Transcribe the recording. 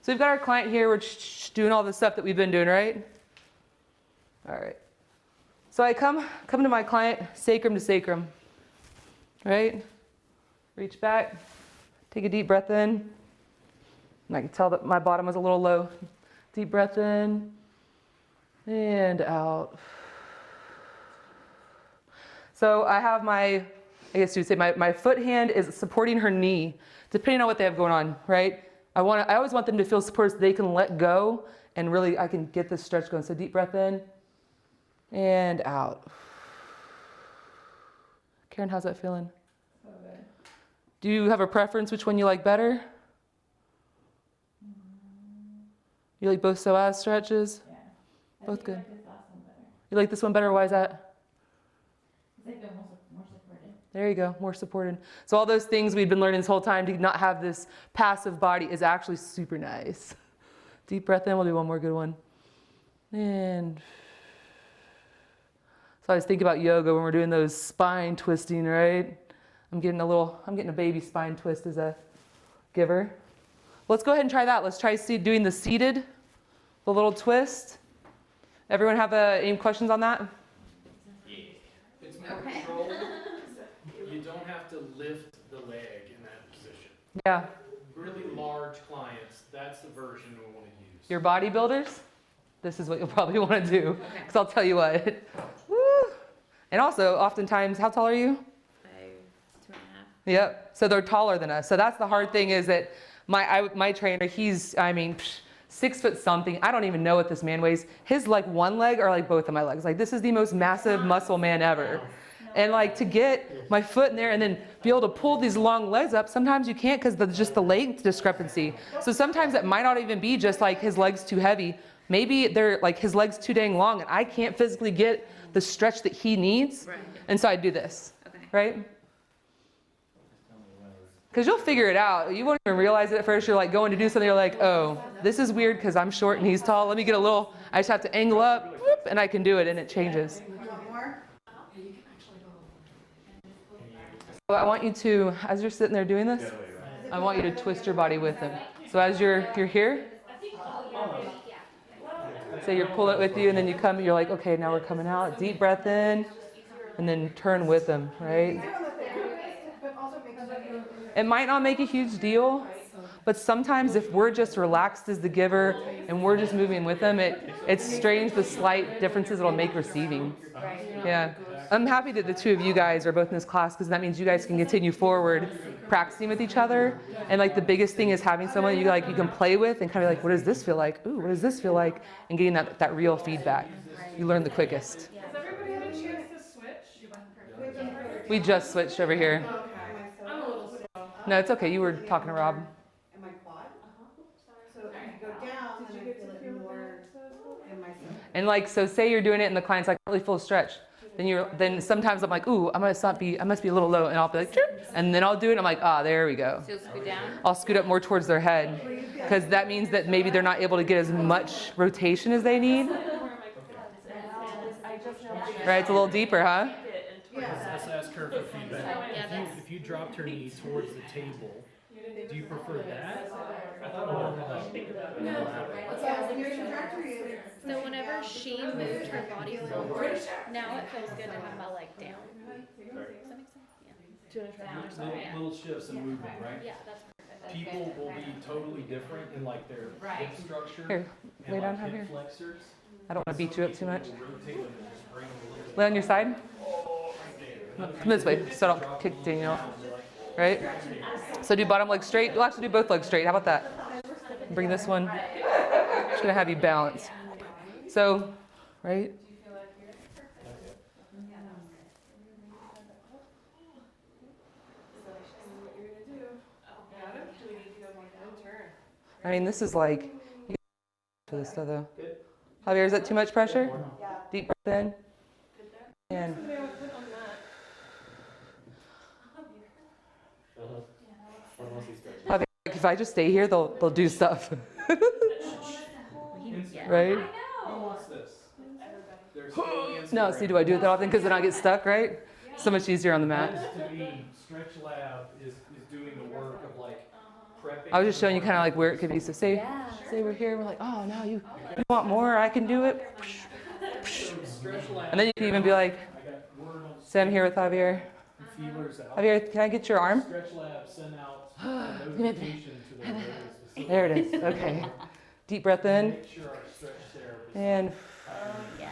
So we've got our client here. We're doing all the stuff that we've been doing, right? All right. So I come to my client, sacrum to sacrum, right? Reach back, take a deep breath in. And I can tell that my bottom was a little low. Deep breath in and out. So I have I guess you'd say my foot hand is supporting her knee, depending on what they have going on, right? I always want them to feel supported so they can let go and really I can get this stretch going. So deep breath in and out. Karen, how's that feeling? Okay. Do you have a preference which one you like better? You like both psoas stretches? Yeah. Both good. I like this last one better. You like this one better? Why is that? I feel more supported. There you go, more supported. So all those things we've been learning this whole time to not have this passive body is actually super nice. Deep breath in, we'll do one more good one. And so I was thinking about yoga when we're doing those spine twisting, right? I'm getting a baby spine twist as a giver. Let's go ahead and try that. Let's try doing the seated, the little twist. Everyone have any questions on that? Yeah. It's more controlled. You don't have to lift the leg in that position. Yeah. Really large clients, that's the version we want to use. Your bodybuilders, this is what you'll probably want to do. Because I'll tell you what. Woo. And also, oftentimes, how tall are you? 5'2.5". Yep. So they're taller than us. So that's the hard thing is that my trainer, he's, 6 foot something. I don't even know what this man weighs. His one leg or both of my legs. This is the most massive muscle man ever. And to get my foot in there and then be able to pull these long legs up, sometimes you can't because just the length discrepancy. So sometimes it might not even be just his legs too heavy. Maybe they're his legs too dang long and I can't physically get the stretch that he needs. Right. And so I do this, Okay. right? Because you'll figure it out. You won't even realize it at first. You're going to do something. You're like, oh, this is weird because I'm short and he's tall. Let me get I just have to angle up whoop, and I can do it and it changes. So I want you to, as you're sitting there doing this, I want you to twist your body with him. So as you're here, say you pull it with you and then you come, you're like, okay, now we're coming out. Deep breath in and then turn with him, right? It might not make a huge deal, but sometimes if we're just relaxed as the giver and we're just moving with them, it strains the slight differences it'll make receiving. Yeah. I'm happy that the two of you guys are both in this class because that means you guys can continue forward practicing with each other. And the biggest thing is having someone you can play with and kind of what does this feel like? Ooh, what does this feel like? And getting that real feedback. You learn the quickest. Has everybody had a chance to switch? We just switched over here. I'm a little slow. No, it's okay. You were talking to Rob. And my quad. So if you go down, then I feel it more in my stomach. And so say you're doing it and the client's really full stretch. Then sometimes I'm like, ooh, I must be a little low, and I'll be like, chirp, and then I'll do it, and I'm like, there we go. So you'll scoot down? I'll scoot up more towards their head, because that means that maybe they're not able to get as much rotation as they need. Right, it's a little deeper, huh? Let's ask her for feedback. Yeah, If you dropped her knee towards the table, do you prefer that? So whenever she moved her body forward, now it feels good to have my leg down. Does that make sense? Yeah. Down or something, yeah. Little shifts in movement, right? Yeah, that's perfect. People will be totally different in their hip structure Here, lay down and here. hip flexors. I don't want to beat you up too much. Rotate them and just bring them a little Lay on your side. Come this way, so I don't kick Danielle. Right? So do bottom leg straight. We'll actually do both legs straight. How about that? Bring this one. Just gonna have you balance. So, right? This is for this stuff though. Javier, is that too much pressure? Deep breath in. And Javier, if I just stay here, they'll do stuff. Right? Who wants this? No, see, do I do it that often? Because then I get stuck, right? So much easier on the mat. To me, Stretch Lab is doing the work of prepping. I was just showing you kind of where it could be. So say say we're here, we're like, oh no, you want more? I can do it. So stretch labs. And then you can even be like, I got word on say I'm here with Javier. feelers out. Javier, can I get your arm? Stretch Lab sent out a notification to their various facilities. There it is. Okay. Deep breath in Make sure our stretch therapist. and Oh, yeah.